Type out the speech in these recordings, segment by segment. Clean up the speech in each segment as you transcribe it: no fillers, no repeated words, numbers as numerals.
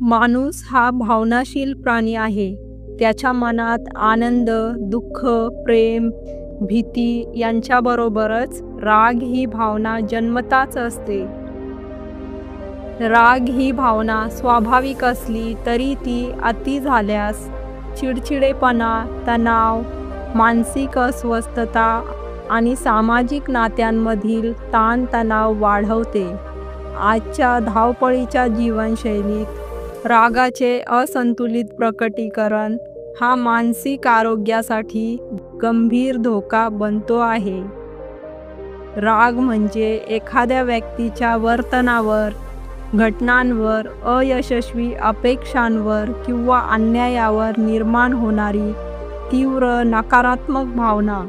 माणूस हा भावनाशील प्राणी आहे. त्याच्या मनात आनंद, दुःख, प्रेम, भीती यांच्याबरोबरच राग ही भावना जन्मताच असते. राग ही भावना स्वाभाविक असली तरी ती अति झाल्यास चिडचिडेपणा, तणाव, मानसिक अस्वस्थता आणि सामाजिक नात्यांमधील ताणतणाव वाढवते. आजच्या धावपळीच्या जीवनशैलीत रागाचे असंतुलित प्रकटीकरण हा मानसिक आरोग्यासाठी गंभीर धोका बनतो आहे. राग म्हणजे एखाद्या व्यक्तीच्या वर्तनावर, घटनांवर, अयशस्वी अपेक्षांवर किंवा अन्यायावर निर्माण होणारी तीव्र नकारात्मक भावना.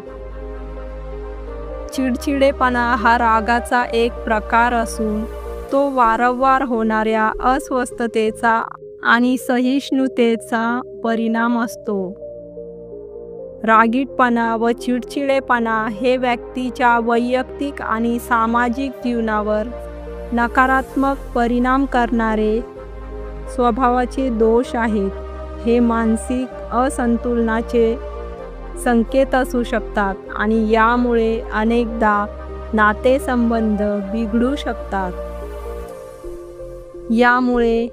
चिडचिडेपणा हा रागाचा एक प्रकार असून तो वारंवार होणाऱ्या अस्वस्थतेचा आणि सहिष्णुतेचा परिणाम असतो. रागीटपणा व चिडचिडेपणा हे व्यक्तीच्या वैयक्तिक आणि सामाजिक जीवनावर नकारात्मक परिणाम करणारे स्वभावाचे दोष आहेत. हे मानसिक असंतुलनाचे संकेत असू शकतात आणि यामुळे अनेकदा नातेसंबंध बिघडू शकतात. यामुळे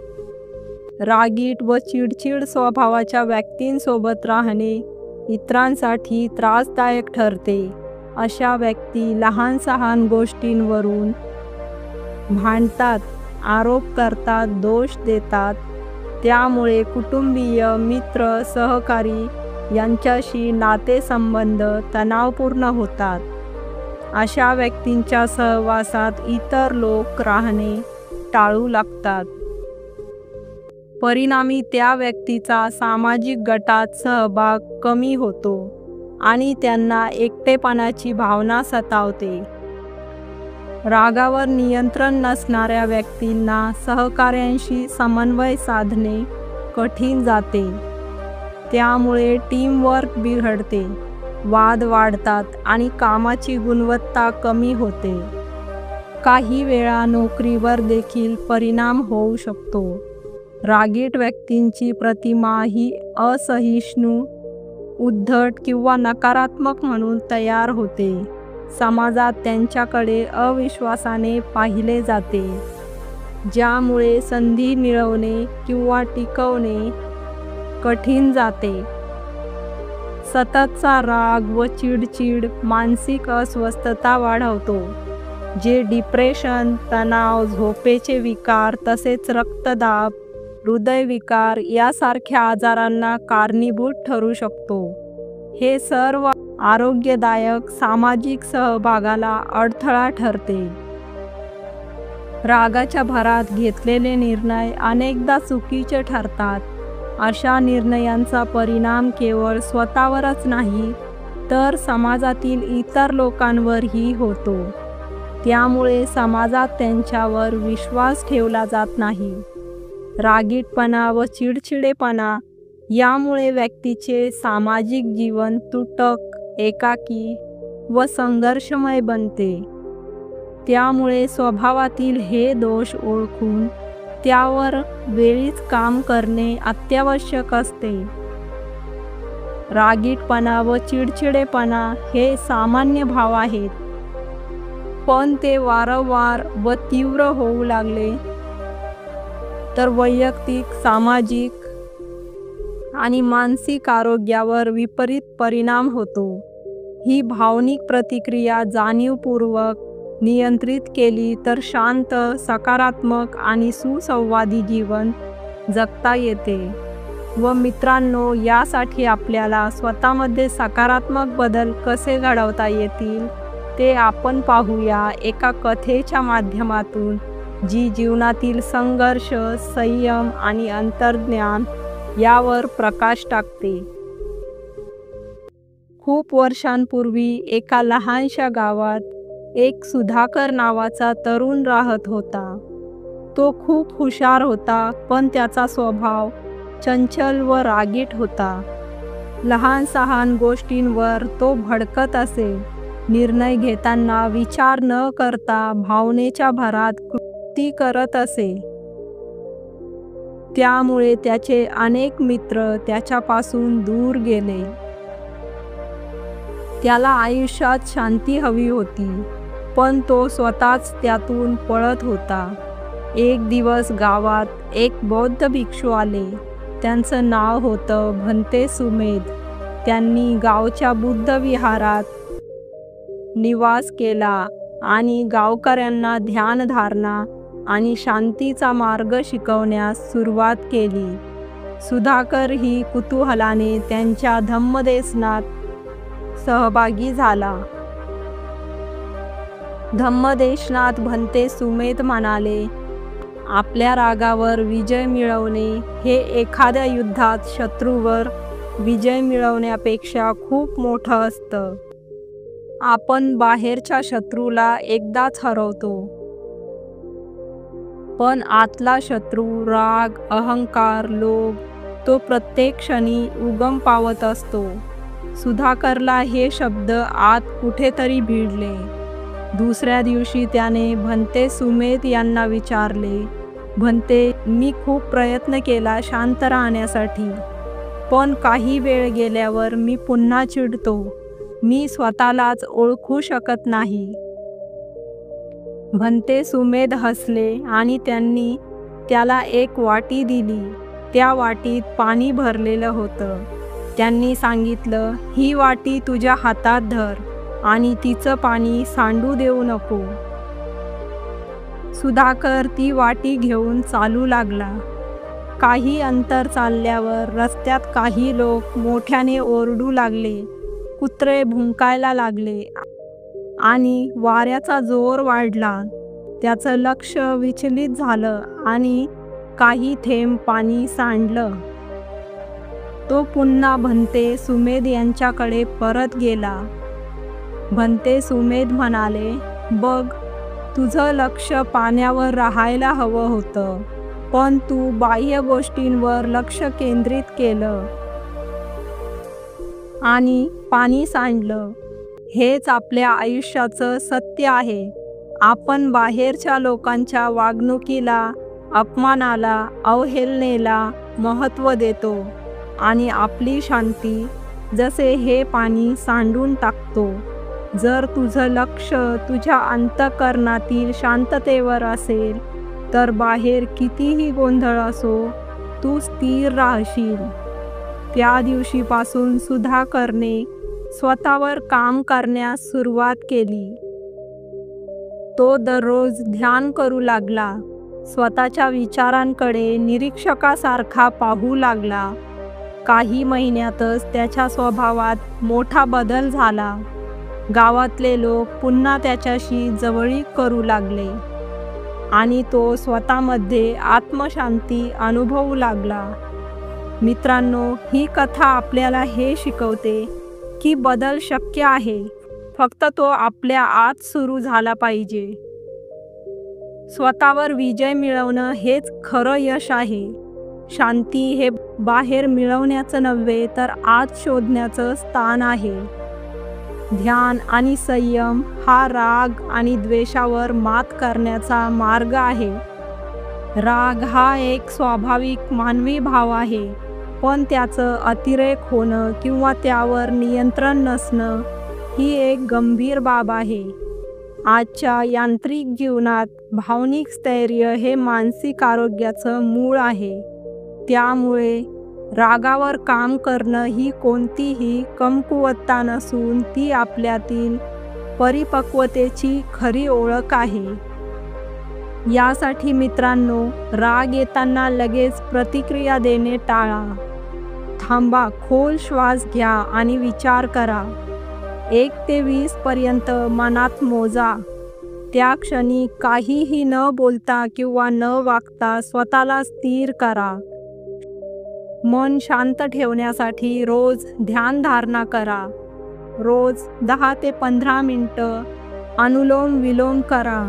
रागीट व चिडचिड स्वभावाच्या व्यक्तींसोबत राहणे इतरांसाठी त्रासदायक ठरते. अशा व्यक्ती लहान-सहान गोष्टींवरून भांडतात, आरोप करतात, दोष देतात. त्यामुळे कुटुंबीय, मित्र, सहकारी यांच्याशी नातेसंबंध तणावपूर्ण होतात. अशा व्यक्तींच्या सहवासात इतर लोक राहणे टाळू लागतात. परिणामी त्या व्यक्तीचा सामाजिक गटात सहभाग कमी होतो आणि त्यांना एकटेपणाची भावना सतावते. रागावर नियंत्रण नसणाऱ्या व्यक्तींना सहकाऱ्यांशी समन्वय साधणे कठीण जाते. त्यामुळे टीमवर्क बिघडते, वाद वाढतात आणि कामाची गुणवत्ता कमी होते. काही वेळा नोकरीवर देखील परिणाम होऊ शकतो. रागीट व्यक्तींची प्रतिमा ही असहिष्णु, उद्धट किंवा नकारात्मक म्हणून तयार होते. समाजात त्यांच्याकडे अविश्वासाने पाहिले जाते, ज्यामुळे संधी मिळवणे किंवा टिकवणे कठीण जाते. सततचा राग व चिडचिड मानसिक अस्वस्थता वाढवतो, जे डिप्रेशन, तणाव, झोपेचे विकार तसेच रक्तदाब, हृदयविकार यासारख्या आजारांना कारणीभूत ठरू शकतो. हे सर्व आरोग्यदायक सामाजिक सहभागाला अडथळा ठरते. रागाच्या भरात घेतलेले निर्णय अनेकदा चुकीचे ठरतात. अशा निर्णयांचा परिणाम केवळ स्वतःवरच नाही तर समाजातील इतर लोकांवरही होतो. त्यामुळे समाजात त्यांच्यावर विश्वास ठेवला जात नाही. रागीटपणा व चिडचिडेपणा यामुळे व्यक्तीचे सामाजिक जीवन तुटक, एकाकी व संघर्षमय बनते. त्यामुळे स्वभावातील हे दोष ओळखून त्यावर वेळीच काम करणे अत्यावश्यक असते. रागीटपणा व चिडचिडेपणा हे सामान्य भाव आहेत, पण ते वारंवार व तीव्र होऊ लागले तर वैयक्तिक, सामाजिक आणि मानसिक आरोग्यावर विपरीत परिणाम होतो. ही भावनिक प्रतिक्रिया जाणीवपूर्वक नियंत्रित केली तर शांत, सकारात्मक आणि सुसंवादी जीवन जगता येते. व मित्रांनो, यासाठी आपल्याला स्वतःमध्ये सकारात्मक बदल कसे घडवता येतील ते आपण पाहूया एका कथेच्या माध्यमातून, जी जीवनातील संघर्ष, संयम आणि अंतर्ज्ञान यावर प्रकाश टाकते. खूप वर्षांपूर्वी एका लहानशा गावात एक सुधाकर नावाचा तरुण राहत होता. तो खूप हुशार होता, पण त्याचा स्वभाव चंचल व रागीट होता. लहान-सहान गोष्टींवर तो भडकत असे. निर्णय घेताना विचार न करता भावनेच्या भरात कृती करत असे. त्यामुळे त्याचे अनेक मित्र त्याच्यापासून दूर गेले. त्याला आयुष्यात शांती हवी होती, पण तो स्वतःच त्यातून पळत होता. एक दिवस गावात एक बौद्ध भिक्षू आले. त्यांचं नाव होतं भंते सुमेध. त्यांनी गावच्या बुद्ध विहारात निवास केला आणि गावकऱ्यांना ध्यानधारणा आणि शांतीचा मार्ग शिकवण्यास सुरुवात केली. सुधाकर ही कुतूहलाने त्यांच्या धम्मदेशनात सहभागी झाला. धम्मदेशनात भंते सुमेध म्हणाले, आपल्या रागावर विजय मिळवणे हे एखाद्या युद्धात शत्रूवर विजय मिळवण्यापेक्षा खूप मोठं असतं. आपण बाहेरच्या शत्रूला एकदाच हरवतो, पण आतला शत्रू राग, अहंकार, लोभ तो प्रत्येक क्षणी उगम पावत असतो. सुधाकरला हे शब्द आत कुठेतरी भिडले. दुसऱ्या दिवशी त्याने भंते सुमेध यांना विचारले, भंते, मी खूप प्रयत्न केला शांत राहण्यासाठी, पण काही वेळ गेल्यावर मी पुन्हा चिडतो. मी स्वतःलाच ओळखू शकत नाही. भंते सुमेध हसले आणि त्यांनी त्याला एक वाटी दिली. त्या वाटीत पाणी भरलेलं होतं. त्यांनी सांगितलं, ही वाटी तुझ्या हातात धर आणि तिचं पाणी सांडू देऊ नको. सुधाकर ती वाटी घेऊन चालू लागला. काही अंतर चालल्यावर रस्त्यात काही लोक मोठ्याने ओरडू लागले. कुत्रे भुंकायला लागले आणि वाऱ्याचा जोर वाढला. त्याचं लक्ष विचलित झालं आणि काही थेंब पाणी सांडलं. तो पुन्हा भंते सुमेध यांच्याकडे परत गेला. भंते सुमेध म्हणाले, बघ, तुझं लक्ष पाण्यावर राहायला हवं होतं, पण तू बाह्य गोष्टींवर लक्ष केंद्रित केलं आणि पाणी सांडलं. हेच आपल्या आयुष्याचं सत्य आहे. आपण बाहेरच्या लोकांच्या वागणुकीला, अपमानाला, अवहेलनेला महत्त्व देतो आणि आपली शांती जसे हे पाणी सांडून टाकतो. जर तुझं लक्ष तुझ्या अंतःकरणातील शांततेवर असेल तर बाहेर कितीही गोंधळ असो, तू स्थिर राहशील. त्या दिवशीपासून सुधाकरने स्वतःवर काम करण्यास सुरुवात केली. तो दररोज ध्यान करू लागला. स्वतःच्या विचारांकडे निरीक्षकासारखा पाहू लागला. काही महिन्यातच त्याच्या स्वभावात मोठा बदल झाला. गावातले लोक पुन्हा त्याच्याशी जवळीक करू लागले आणि तो स्वतःमध्ये आत्मशांती अनुभवू लागला. मित्रांनो, ही कथा आपल्याला हे शिकवते की बदल शक्य आहे, फक्त तो आपल्या आत सुरू झाला पाहिजे. स्वतःवर विजय मिळवणं हेच खरं यश आहे. शांती हे बाहेर मिळवण्याचं नव्हे तर आत शोधण्याचं स्थान आहे. ध्यान आणि संयम हा राग आणि द्वेषावर मात करण्याचा मार्ग आहे. राग हा एक स्वाभाविक मानवी भाव आहे, पण त्याचं अतिरेक होणं किंवा त्यावर नियंत्रण नसणं ही एक गंभीर बाब आहे. आजच्या यांत्रिक जीवनात भावनिक स्थैर्य हे मानसिक आरोग्याचं मूळ आहे. त्यामुळे रागावर काम करणं ही कोणतीही कमकुवतता नसून ती आपल्यातील परिपक्वतेची खरी ओळख आहे. यासाठी मित्रांनो, राग येताना लगेच प्रतिक्रिया देणे टाळा. थांबा, खोल श्वास घ्या आणि विचार करा. 1 ते 20 पर्यंत मनात मोजा. त्या क्षणी काहीही न बोलता किंवा न वागता स्वतःला स्थिर करा. मन शांत ठेवण्यासाठी रोज ध्यानधारणा करा. रोज 10 ते 15 मिनिटं अनुलोम विलोम करा.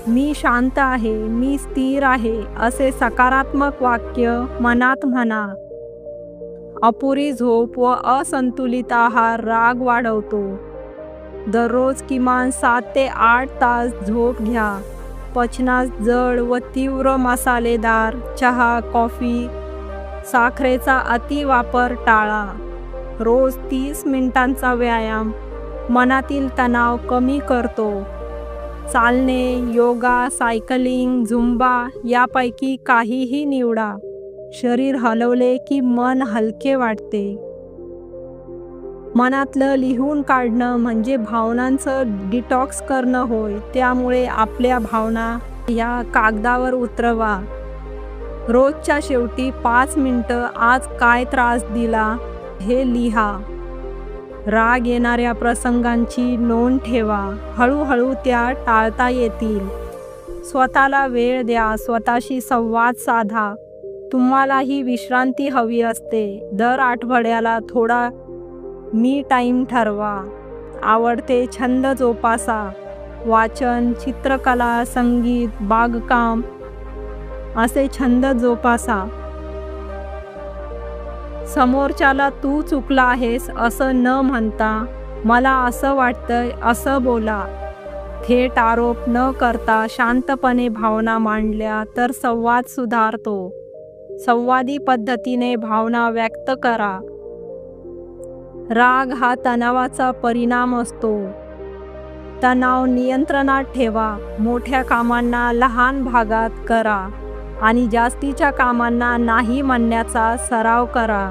मी शांत आहे, मी स्थिर आहे असे सकारात्मक वाक्य मनात म्हणा. अपुरी झोप व असंतुलित आहार राग वाढवतो. दररोज किमान 7 ते 8 तास झोप घ्या. पचनास जड व तीव्र मसालेदार चहा, कॉफी, साखरेचा अतिवापर टाळा. रोज 30 मिनिटांचा व्यायाम मनातील तणाव कमी करतो. चालणे, योगा, सायकलिंग, झुंबा यापैकी काहीही निवडा. शरीर हलवले की मन हलके वाटते. मनातलं लिहून काढणं म्हणजे भावनांचं डिटॉक्स करणं होय. त्यामुळे आपल्या भावना या कागदावर उतरवा. रोजच्या शेवटी 5 मिनिटं आज काय त्रास दिला हे लिहा. राग येणाऱ्या प्रसंगांची नोंद ठेवा. हळूहळू त्या टाळता येतील. स्वतःला वेळ द्या. स्वतःशी संवाद साधा. तुम्हालाही विश्रांती हवी असते. दर आठवड्याला थोडा मी टाईम ठरवा. आवडते छंद जोपासा. वाचन, चित्रकला, संगीत, बागकाम असे छंद जोपासा. समोरच्याला तू चुकला आहेस असं न म्हणता मला असं वाटतंय असं बोला. थेट आरोप न करता शांतपणे भावना मांडल्या तर संवाद सुधारतो. संवादी पद्धतीने भावना व्यक्त करा. राग हा तणावाचा परिणाम असतो. तणाव नियंत्रणात ठेवा. मोठ्या कामांना लहान भागात करा आणि जास्तीच्या कामांना नाही म्हणण्याचा सराव करा.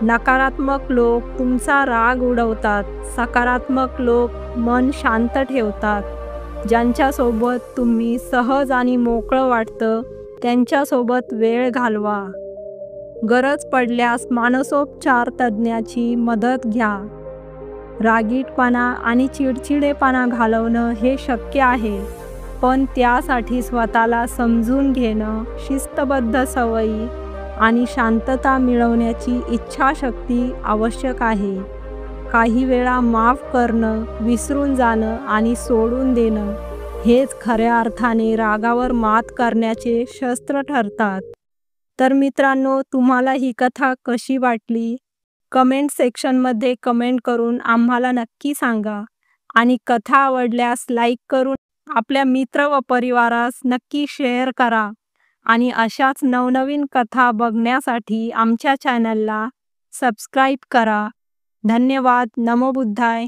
नकारात्मक लोक तुमचा राग उडवतात. सकारात्मक लोक मन शांत ठेवतात. ज्यांच्यासोबत तुम्ही सहज आणि मोकळं वाटतं त्यांच्यासोबत वेळ घालवा. गरज पडल्यास मानसोपचार तज्ज्ञाची मदत घ्या. रागीटपणा आणि चिडचिडेपणा घालवणं हे शक्य आहे, पण त्यासाठी स्वतःला समजून घेणं, शिस्तबद्ध सवयी आणि शांतता मिळवण्याची इच्छाशक्ती आवश्यक आहे. काही वेळा माफ करणं, विसरून जाणं आणि सोडून देणं हेच खऱ्या अर्थाने रागावर मात करण्याचे शस्त्र ठरतात. तर मित्रांनो, तुम्हाला ही कथा कशी वाटली? कमेंट सेक्शनमध्ये कमेंट करून आम्हाला नक्की सांगा. आणि कथा आवडल्यास लाईक करून आपल्या मित्र व परिवारास नक्की शेअर करा. आणि अशाच नवनवीन कथा बघण्यासाठी आमच्या चॅनलला सबस्क्राईब करा. धन्यवाद. नमो बुद्धाय.